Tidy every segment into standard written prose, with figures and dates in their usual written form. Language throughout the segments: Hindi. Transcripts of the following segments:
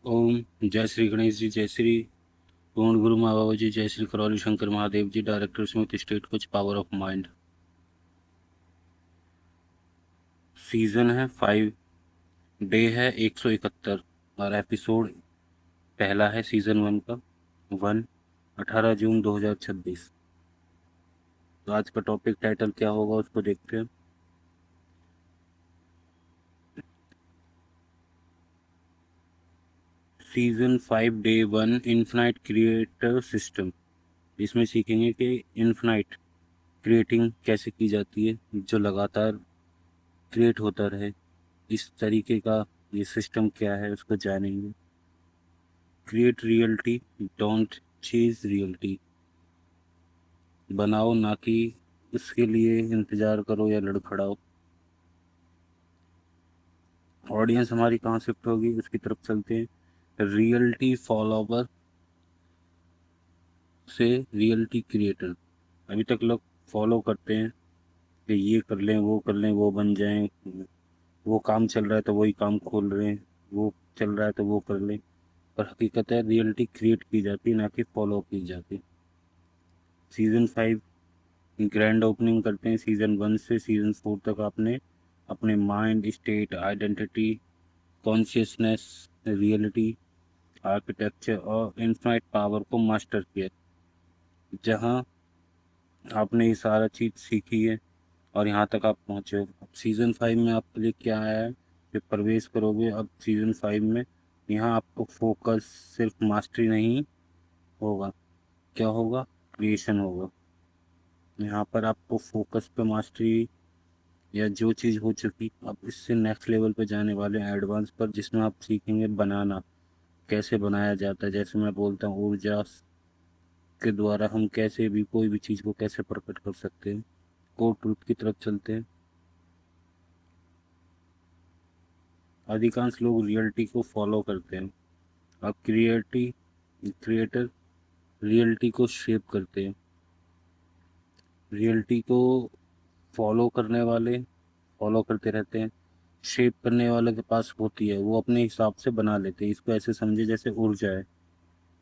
ओम। जय श्री गणेश जी, जय श्री पूर्ण गुरु माँ बाबा जी, जय Shri Karauli Shankar Mahadev ji, director Smith state coach, power of mind. Season है 5, डे है 171 और एपिसोड पहला है सीजन 1 का 1, 18 जून 2026। तो आज का टॉपिक टाइटल क्या होगा उसको देखते हैं। Season 5 day 1, infinite creator system. इसमें सीखेंगे कि इन्फिनाइट क्रिएटिंग कैसे की जाती है, जो लगातार क्रिएट होता रहे, इस तरीके का ये सिस्टम क्या है उसको जानेंगे। Create reality, don't chase reality. बनाओ ना कि इसके लिए इंतजार करो या लड़खड़ाओ। ऑडियंस हमारी कहाँ शिफ्ट होगी उसकी तरफ चलते हैं। रियलिटी फॉलोवर से रियलिटी क्रिएटर। अभी तक लोग फॉलो करते हैं कि ये कर लें, वो कर लें, वो बन जाएं, वो काम चल रहा है तो वही काम खोल रहे हैं, वो चल रहा है तो वो कर लें। पर हकीकत है रियलिटी क्रिएट की जाती, ना कि फॉलो की जाती। सीजन 5 ग्रैंड ओपनिंग करते हैं। सीजन 1 से सीजन 4 तक आपने अपने mind state, identity, consciousness, reality, architecture और इनफाइनाइट पावर को मास्टर किया। जहां आपने ये सारा चीज़ सीखी है और यहाँ तक आप पहुँचे हो। अब सीजन 5 में आपके लिए क्या आया है, जब प्रवेश करोगे अब सीजन 5 में, यहाँ आपको फोकस सिर्फ मास्टरी नहीं होगा, क्या होगा, क्रिएशन होगा। यहाँ पर आपको फोकस पे मास्टरी या जो चीज़ हो चुकी, अब इससे नेक्स्ट लेवल पे जाने वाले हैं, एडवांस पर, जिसमें आप सीखेंगे बनाना कैसे बनाया जाता है। जैसे मैं बोलता हूँ ऊर्जा के द्वारा हम कैसे भी कोई भी चीज़ को कैसे प्रकट कर सकते हैं। कोर ट्रूथ की तरफ चलते हैं। अधिकांश लोग रियलिटी को फॉलो करते हैं, अब क्रिएटर रियलिटी को शेप करते हैं। रियलिटी को फॉलो करने वाले फॉलो करते रहते हैं, शेप करने वाले के पास होती है, वो अपने हिसाब से बना लेते हैं। इसको ऐसे समझे जैसे ऊर्जा है।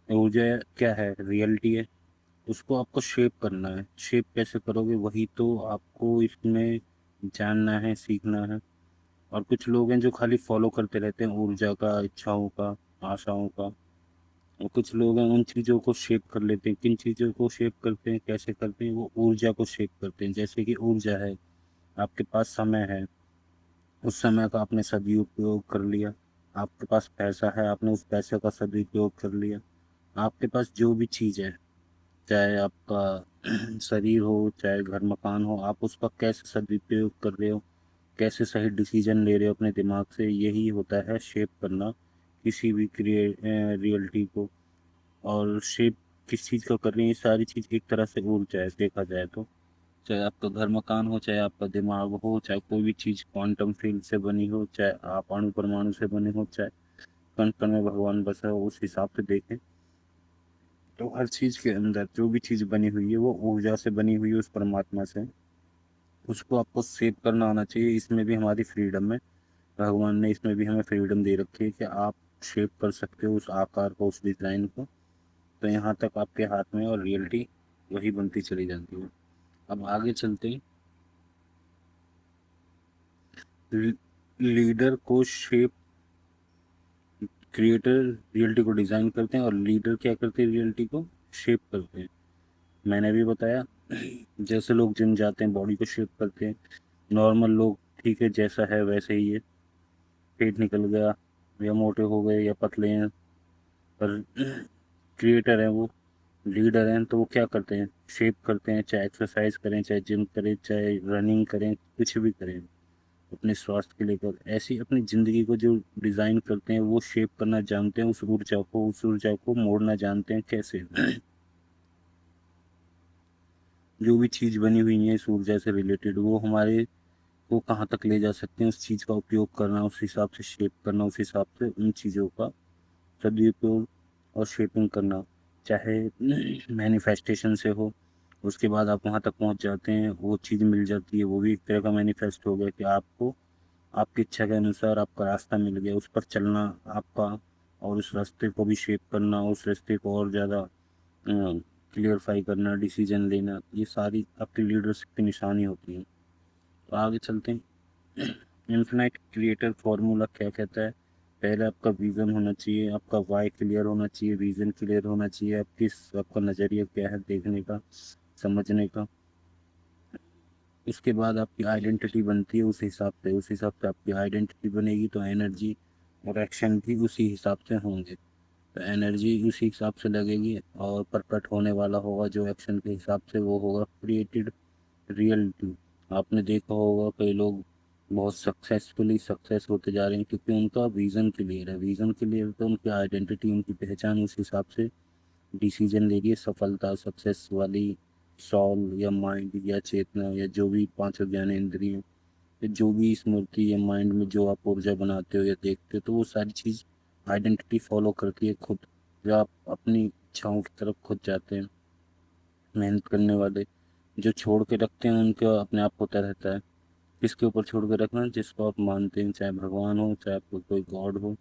ऊर्जा क्या है, रियलिटी है, उसको आपको शेप करना है। शेप कैसे करोगे, वही तो आपको इसमें जानना है, सीखना है। और कुछ लोग हैं जो खाली फॉलो करते रहते हैं ऊर्जा का, इच्छाओं का, आशाओं का। और कुछ लोग हैं उन चीज़ों को शेप कर लेते हैं। किन चीज़ों को शेप करते हैं, कैसे करते हैं, वो ऊर्जा को शेप करते हैं। जैसे कि ऊर्जा है, आपके पास समय है, उस समय का आपने सदुपयोग कर लिया। आपके पास पैसा है, आपने उस पैसे का सदुपयोग कर लिया। आपके पास जो भी चीज़ है, चाहे आपका शरीर हो, चाहे घर मकान हो, आप उसका कैसे सदुपयोग कर रहे हो, कैसे सही डिसीजन ले रहे हो अपने दिमाग से, यही होता है शेप करना किसी भी रियलिटी को। और शेप किस चीज़ का कर रही है, ये सारी चीज़ एक तरह से ऊर्जा है देखा जाए तो। चाहे आपका घर मकान हो, चाहे आपका दिमाग हो, चाहे कोई भी चीज़ क्वांटम फील्ड से बनी हो, चाहे आप अणु परमाणु से बने हो, चाहे कण कण में भगवान बसा हो, उस हिसाब से देखें तो हर चीज़ के अंदर जो भी चीज़ बनी हुई है वो ऊर्जा से बनी हुई है, उस परमात्मा से। उसको आपको सेव करना आना चाहिए। इसमें भी हमारी फ्रीडम है, भगवान ने इसमें भी हमें फ्रीडम दे रखी है कि आप शेप कर सकते हो उस आकार को, उस डिज़ाइन को। तो यहाँ तक आपके हाथ में, और रियलिटी वही बनती चली जाती है। अब आगे चलते हैं। लीडर को शेप, क्रिएटर रियलिटी को डिज़ाइन करते हैं और लीडर क्या करते हैं, रियलिटी को शेप करते हैं। मैंने भी बताया जैसे लोग जिम जाते हैं बॉडी को शेप करते हैं। नॉर्मल लोग ठीक है जैसा है वैसे ही है, पेट निकल गया या मोटे हो गए या पतले हैं। पर क्रिएटर हैं वो, लीडर हैं, तो वो क्या करते हैं, शेप करते हैं। चाहे एक्सरसाइज करें, चाहे जिम करें, चाहे रनिंग करें, कुछ भी करें अपने स्वास्थ्य के लेकर, ऐसी अपनी ज़िंदगी को जो डिज़ाइन करते हैं वो शेप करना जानते हैं। उस ऊर्जा को मोड़ना जानते हैं कैसे। जो भी चीज़ बनी हुई है इस ऊर्जा से रिलेटेड, वो हमारे को कहाँ तक ले जा सकते हैं, उस चीज़ का उपयोग करना, उस हिसाब से शेप करना, उस हिसाब से उन चीज़ों का सदुपयोग और शेपिंग करना। चाहे मैनिफेस्टेशन से हो, उसके बाद आप वहाँ तक पहुँच जाते हैं, वो चीज़ मिल जाती है, वो भी एक तरह का मैनिफेस्ट हो गया कि आपको आपकी इच्छा के अनुसार आपका रास्ता मिल गया, उस पर चलना आपका और उस रास्ते को भी शेप करना, उस रास्ते को और ज़्यादा क्लियरफाई करना, डिसीजन लेना, ये सारी आपकी लीडरशिप की निशानी होती है। तो आगे चलते हैं। इन्फिनाइट क्रिएटर फॉर्मूला क्या कहता है? पहले आपका विज़न होना चाहिए, आपका वाई क्लियर होना चाहिए, विज़न क्लियर होना चाहिए, आपका नज़रिया क्या है देखने का, समझने का। इसके बाद आपकी आइडेंटिटी बनती है उस हिसाब से आपकी आइडेंटिटी बनेगी, तो एनर्जी और एक्शन भी उसी हिसाब से होंगे। तो एनर्जी उसी हिसाब से लगेगी और परफेक्ट होने वाला होगा जो एक्शन के हिसाब से, वो होगा क्रिएटेड रियलिटी। आपने देखा होगा कई लोग बहुत सक्सेसफुली सक्सेस होते जा रहे हैं क्योंकि उनका विज़न क्लियर है। विज़न क्लियर तो उनकी आइडेंटिटी, उनकी पहचान उस हिसाब से डिसीजन ले रही है। सफलता, सक्सेस वाली सॉल या माइंड या चेतना या जो भी पांचों ज्ञानेंद्रिय, जो भी स्मृति या माइंड में जो आप ऊर्जा बनाते हो या देखते हो, तो वो सारी चीज़ आइडेंटिटी फॉलो करती है खुद। जो आप अपनी इच्छाओं की तरफ खुद जाते हैं, मेहनत करने वाले जो छोड़ के रखते हैं उनका अपने आप होता रहता है। किसके ऊपर छोड़ के रखना? जिसको आप मानते हैं, चाहे भगवान हो, चाहे आपको कोई गॉड हो,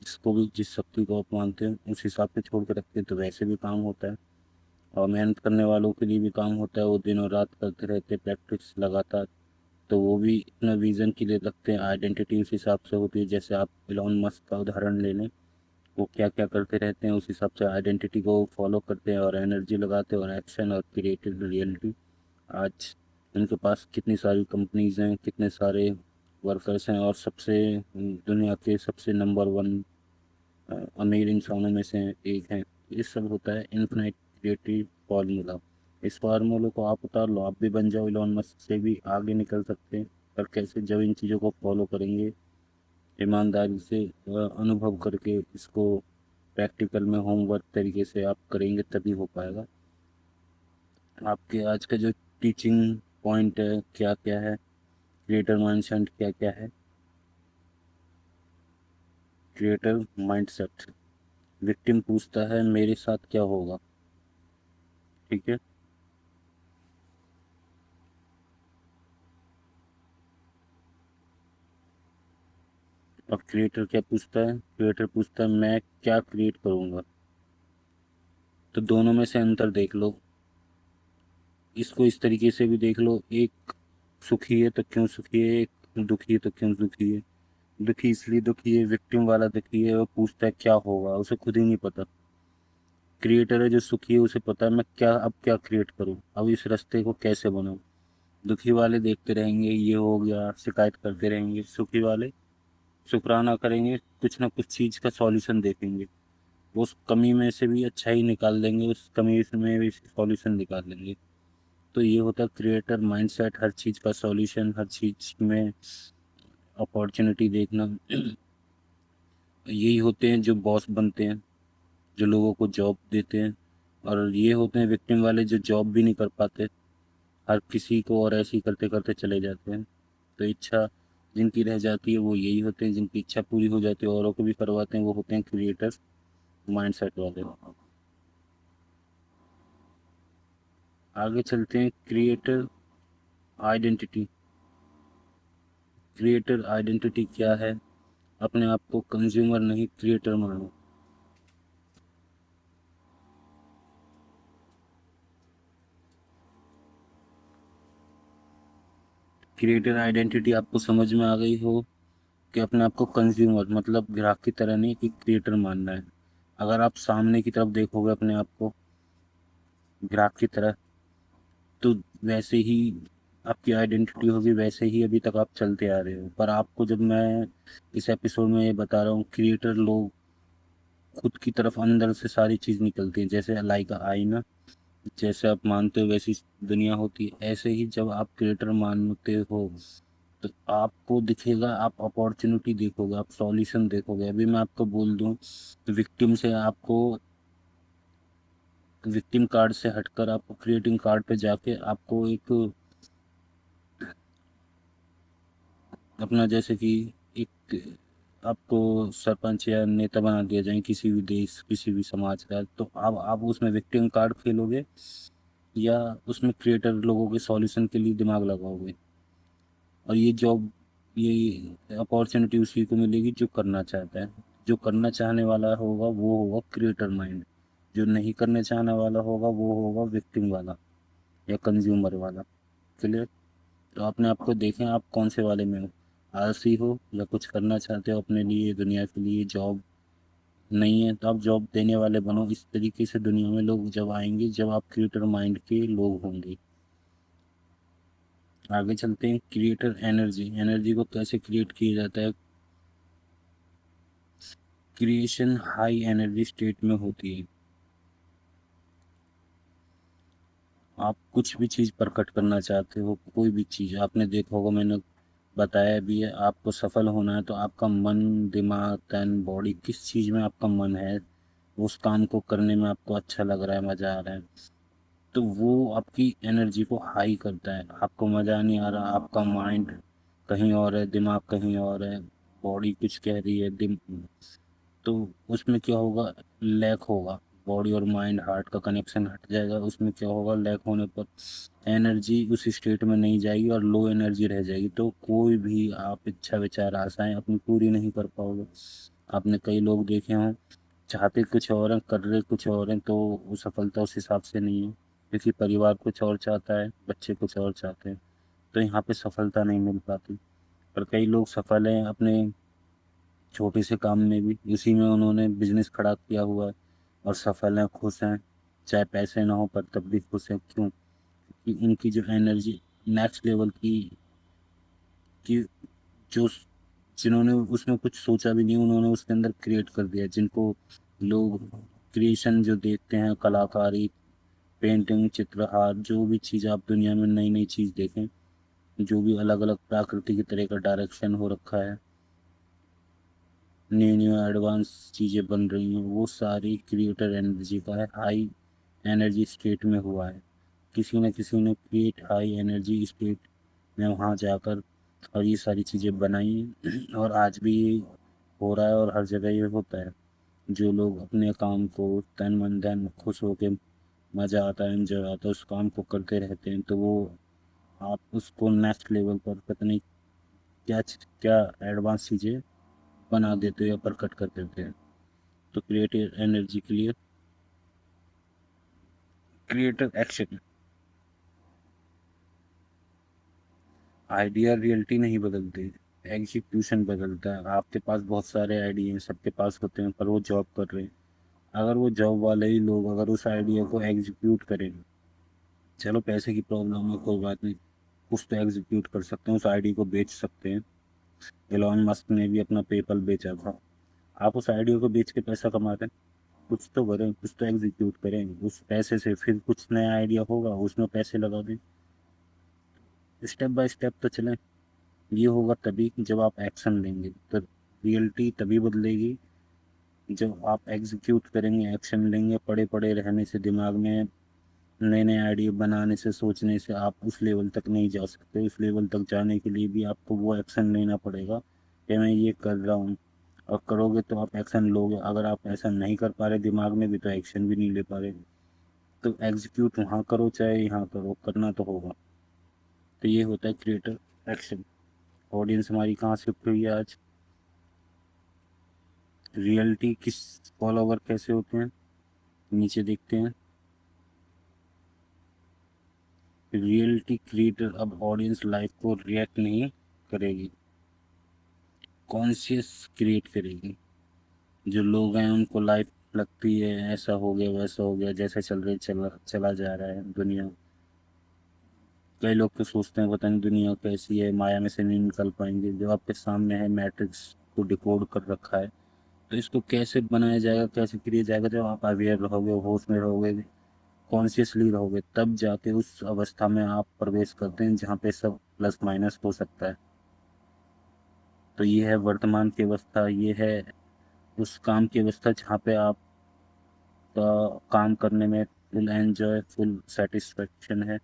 जिसको भी जिस शक्ति को आप मानते हैं उस हिसाब से छोड़ के रखते हैं, तो वैसे भी काम होता है। और मेहनत करने वालों के लिए भी काम होता है, वो दिन और रात करते रहते हैं प्रैक्टिस लगातार, तो वो भी अपना विज़न के लिए रखते हैं। आइडेंटिटी उस हिसाब से होती है। जैसे आप इलॉन मस्क का उदाहरण ले लें, वो क्या क्या करते रहते हैं उस हिसाब से आइडेंटिटी को फॉलो करते हैं और एनर्जी लगाते हैं और एक्शन और क्रिएटिव रियलिटी। आज उनके पास कितनी सारी कंपनीज हैं, कितने सारे वर्कर्स हैं और सबसे दुनिया के सबसे नंबर वन अमीर इंसानों में से एक हैं। ये सब होता है इन्फिनाइट क्रिएटिव फार्मूला। इस फार्मूले को आप उतार लो, आप भी बन जाओ इलॉन मस्क से भी आगे निकल सकते हैं। पर कैसे? जब इन चीज़ों को फॉलो करेंगे, ईमानदारी से अनुभव करके इसको प्रैक्टिकल में होमवर्क तरीके से आप करेंगे तभी हो पाएगा। आपके आज का जो टीचिंग पॉइंट है क्या क्या है? क्रिएटर माइंडसेट क्या क्या है? Creator mindset. विक्टिम पूछता है मेरे साथ क्या होगा, ठीक है। अब क्रिएटर क्या पूछता है? क्रिएटर पूछता है मैं क्या क्रिएट करूंगा। तो दोनों में से अंतर देख लो। इसको इस तरीके से भी देख लो, एक सुखी है तो क्यों सुखी है, एक दुखी है तो क्यों दुखी है। दुखी इसलिए दुखी है, विक्टिम वाला दुखी है, वो पूछता है क्या होगा, उसे खुद ही नहीं पता। क्रिएटर है जो सुखी है, उसे पता है मैं क्या अब क्या क्रिएट करूं, अब इस रास्ते को कैसे बनाऊं। दुखी वाले देखते रहेंगे ये हो गया, शिकायत करते रहेंगे। सुखी वाले शुक्राना करेंगे, कुछ ना कुछ चीज़ का सॉल्यूशन देखेंगे। वो उस कमी में से भी अच्छा ही निकाल देंगे, उस कमी में भी सॉल्यूशन निकाल लेंगे। तो ये होता है क्रिएटर माइंडसेट, हर चीज़ का सॉल्यूशन, हर चीज़ में अपॉर्चुनिटी देखना। यही होते हैं जो बॉस बनते हैं, जो लोगों को जॉब देते हैं। और ये होते हैं विक्टिम वाले जो जॉब भी नहीं कर पाते, हर किसी को और ऐसे ही करते करते चले जाते हैं। तो इच्छा जिनकी रह जाती है वो यही होते हैं, जिनकी इच्छा पूरी हो जाती है औरों को भी करवाते हैं, वो होते हैं क्रिएटर माइंडसेट वाले। आगे चलते हैं। Creator identity. क्रिएटर आइडेंटिटी क्या है? अपने आप को कंज्यूमर नहीं क्रिएटर मानो। क्रिएटर आइडेंटिटी आपको समझ में आ गई हो कि अपने आप को कंज्यूमर मतलब ग्राहक की तरह नहीं कि क्रिएटर मानना है। अगर आप सामने की तरफ देखोगे अपने आप को ग्राहक की तरह, तो वैसे ही आपकी आइडेंटिटी होगी, वैसे ही अभी तक आप चलते आ रहे हो। पर आपको जब मैं इस एपिसोड में ये बता रहा हूँ, क्रिएटर लोग खुद की तरफ अंदर से सारी चीज़ निकलती है, जैसे लाइक आईना, जैसे आप मानते हो वैसी दुनिया होती है। ऐसे ही जब आप क्रिएटर मानते हो तो आपको दिखेगा, आप अपॉर्चुनिटी देखोगे, आप सॉल्यूशन देखोगे। अभी मैं आपको बोल दूं, विक्टिम से आपको विक्टिम कार्ड से हटकर आपको क्रिएटिंग कार्ड पे जाके आपको एक अपना जैसे कि एक आपको सरपंच या नेता बना दिया जाए किसी भी देश किसी भी समाज का, तो आप उसमें विक्टिम कार्ड खेलोगे या उसमें क्रिएटर लोगों के सॉल्यूशन के लिए दिमाग लगाओगे। और ये जॉब, ये अपॉर्चुनिटी उसी को मिलेगी जो करना चाहता है, जो करना चाहने वाला होगा वो होगा क्रिएटर माइंड, जो नहीं करने चाहने वाला होगा वो होगा विक्टिम वाला या कंज्यूमर वाला। क्लियर? तो अपने आप को देखें, आप कौन से वाले में हो, आलसी हो या कुछ करना चाहते हो अपने लिए, दुनिया के लिए। जॉब नहीं है तो आप जॉब देने वाले बनो। इस तरीके से दुनिया में लोग जब आएंगे जब आप क्रिएटर माइंड के लोग होंगे। आगे चलते हैं। क्रिएटर एनर्जी, एनर्जी को कैसे क्रिएट किया जाता है? क्रिएशन हाई एनर्जी स्टेट में होती है। आप कुछ भी चीज़ प्रकट करना चाहते हो, कोई भी चीज़, आपने देखा होगा, मैंने बताया भी है, आपको सफल होना है तो आपका मन, दिमाग, तन, बॉडी, किस चीज़ में आपका मन है, उस काम को करने में आपको अच्छा लग रहा है, मज़ा आ रहा है, तो वो आपकी एनर्जी को हाई करता है। आपको मज़ा नहीं आ रहा, आपका माइंड कहीं और है, दिमाग कहीं और है, बॉडी कुछ कह रही है, तो उसमें क्या होगा? लैक होगा। बॉडी और माइंड, हार्ट का कनेक्शन हट जाएगा। उसमें क्या होगा? लैक होने पर एनर्जी उस स्टेट में नहीं जाएगी और लो एनर्जी रह जाएगी, तो कोई भी आप इच्छा विचार आशाएं अपनी पूरी नहीं कर पाओगे। आपने कई लोग देखे हों, चाहते कुछ और हैं, कर रहे कुछ और हैं, तो वो सफलता उस हिसाब से नहीं है, क्योंकि परिवार कुछ और चाहता है, बच्चे कुछ और चाहते हैं, तो यहाँ पे सफलता नहीं मिल पाती। पर कई लोग सफल हैं अपने छोटे से काम में भी, उसी में उन्होंने बिजनेस खड़ा किया हुआ है और सफल हैं, खुश हैं, चाहे पैसे ना हो पर तब भी खुश हैं। क्यों? कि उनकी जो एनर्जी नेक्स्ट लेवल की जो जिन्होंने उसमें कुछ सोचा भी नहीं, उन्होंने उसके अंदर क्रिएट कर दिया। जिनको लोग क्रिएशन जो देखते हैं, कलाकारी, पेंटिंग, चित्रहार, जो भी चीज़ आप दुनिया में नई नई चीज़ देखें, जो भी अलग अलग प्रकृति की तरह का डायरेक्शन हो रखा है, न्यू न्यू एडवांस चीज़ें बन रही हैं, वो सारी क्रिएटर एनर्जी का है, हाई एनर्जी स्टेट में हुआ है। किसी न किसी ने क्रिएट हाई एनर्जी स्टेट में वहाँ जाकर और ये सारी चीज़ें बनाई हैं और आज भी ये हो रहा है और हर जगह ये होता है। जो लोग अपने काम को तन मन धन खुश होकर, मज़ा आता है, एंजॉय आता है, उस काम को करते रहते हैं, तो वो आप उसको नेक्स्ट लेवल पर पता नहीं क्या क्या एडवांस चीज़ें बना देते हो या प्रकट कर देते हैं। तो क्रिएटिव एनर्जी के लिए क्रिएटिव एक्शन, आइडिया रियलिटी नहीं बदलते, एग्जीक्यूशन बदलता है। आपके पास बहुत सारे आइडिया हैं, सबके पास होते हैं, पर वो जॉब कर रहे हैं। अगर वो जॉब वाले ही लोग अगर उस आइडिया को एग्जीक्यूट करें, चलो पैसे की प्रॉब्लम है कोई बात नहीं, कुछ तो एग्जीक्यूट कर सकते हैं, उस आइडिया को बेच सकते हैं। एलॉन मस्क ने भी अपना पेपल बेचा था। आप उस आइडिया को बेच के पैसा कमा रहे हैं, कुछ तो करें, कुछ तो एग्जीक्यूट करें, उस पैसे से फिर कुछ नया आइडिया होगा, उसमें पैसे लगा दें। स्टेप बाय स्टेप तो चलें। ये होगा तभी जब आप एक्शन लेंगे, तो रियलिटी तभी बदलेगी जब आप एग्जीक्यूट करेंगे, एक्शन लेंगे। पड़े पड़े रहने से, दिमाग में नए नए आइडिया बनाने से, सोचने से आप उस लेवल तक नहीं जा सकते। उस लेवल तक जाने के लिए भी आपको वो एक्शन लेना पड़ेगा कि मैं ये कर रहा हूँ, और करोगे तो आप एक्शन लोगे। अगर आप ऐसा नहीं कर पा रहे दिमाग में भी, तो एक्शन भी नहीं ले पा रहे। तो एग्जीक्यूट वहाँ करो चाहे यहाँ करो, करना तो होगा। तो ये होता है क्रिएटर एक्शन। ऑडियंस हमारी कहाँ शिफ्ट हुई है आज? रियलिटी किस, फॉलोवर कैसे होते हैं, नीचे देखते हैं। रियलिटी क्रिएटर अब ऑडियंस लाइफ को रिएक्ट नहीं करेगी, कॉन्शियस क्रिएट करेगी। जो लोग हैं उनको लाइफ लगती है ऐसा हो गया वैसा हो गया, जैसा चल रही चला जा रहा है दुनिया। कई लोग तो सोचते हैं पता नहीं दुनिया कैसी है, माया में से नहीं निकल पाएंगे। जो आपके सामने है, मैट्रिक्स को डिकोड कर रखा है, तो इसको कैसे बनाया जाएगा, कैसे किया जाएगा? जब आप अवेयर रहोगे, होश में रहोगे, कॉन्शियसली रहोगे, तब जाके उस अवस्था में आप प्रवेश करते हैं जहाँ पे सब प्लस माइनस हो सकता है। तो ये है वर्तमान की अवस्था, ये है उस काम की अवस्था जहाँ पे आप काम करने में फुल एंजॉय, फुल सेटिस्फेक्शन है।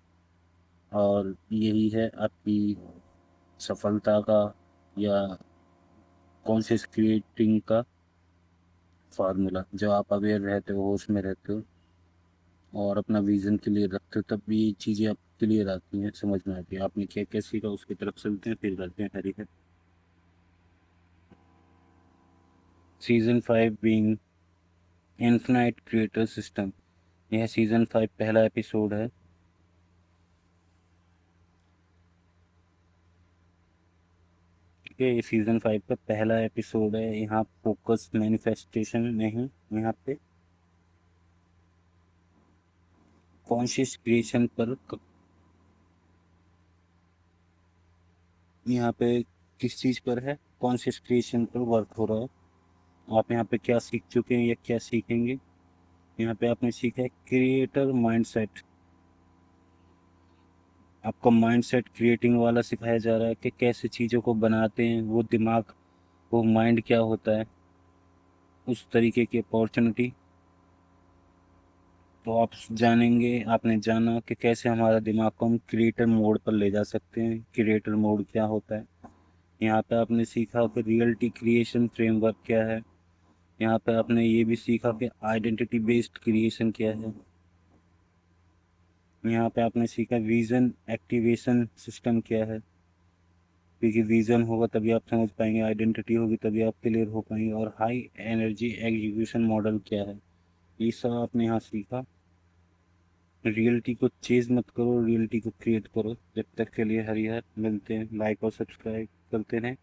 और यही है आपकी सफलता का या कॉन्शियस क्रिएटिंग का फार्मूला। जब आप अवेयर रहते हो, होश में रहते हो और अपना विजन क्लियर रखते हो, तब भी ये चीज़ें आप क्लियर आती हैं, समझ में आती है। आपने क्या क्या सीखा उसकी तरफ चलते हैं, फिर करते हैं हरी है। Season 5 being infinite creator system. यह सीजन 5 पहला एपिसोड है। ठीक है, ये सीजन 5 का पहला एपिसोड है। यहाँ फोकस मैनिफेस्टेशन नहीं, यहाँ पे कॉन्शियस क्रिएशन पर यहाँ पे किस चीज़ पर है, कॉन्शियस क्रिएशन पर वर्क हो रहा है। आप यहाँ पे क्या सीख चुके हैं या क्या सीखेंगे? यहाँ पे आपने सीखा है क्रिएटर माइंडसेट। आपको माइंडसेट क्रिएटिंग वाला सिखाया जा रहा है कि कैसे चीज़ों को बनाते हैं, वो दिमाग, वो माइंड क्या होता है, उस तरीके की अपॉर्चुनिटी। तो आप जानेंगे, आपने जाना कि कैसे हमारा दिमाग को हम क्रिएटर मोड पर ले जा सकते हैं। क्रिएटर मोड क्या होता है। यहाँ पे आपने सीखा कि रियलिटी क्रिएशन फ्रेमवर्क क्या है। यहाँ पे आपने ये भी सीखा कि आइडेंटिटी बेस्ड क्रिएशन क्या है। यहाँ पे आपने सीखा विजन एक्टिवेशन सिस्टम क्या है, क्योंकि विजन होगा तभी आप समझ पाएंगे, आइडेंटिटी होगी तभी आप क्लियर हो पाएंगे। और हाई एनर्जी एग्जीक्यूशन मॉडल क्या है, ये सब आपने यहाँ सीखा। रियलिटी को चेज मत करो, रियलिटी को क्रिएट करो। जब तक के लिए हरिहर, मिलते हैं, लाइक और सब्सक्राइब करते रहें।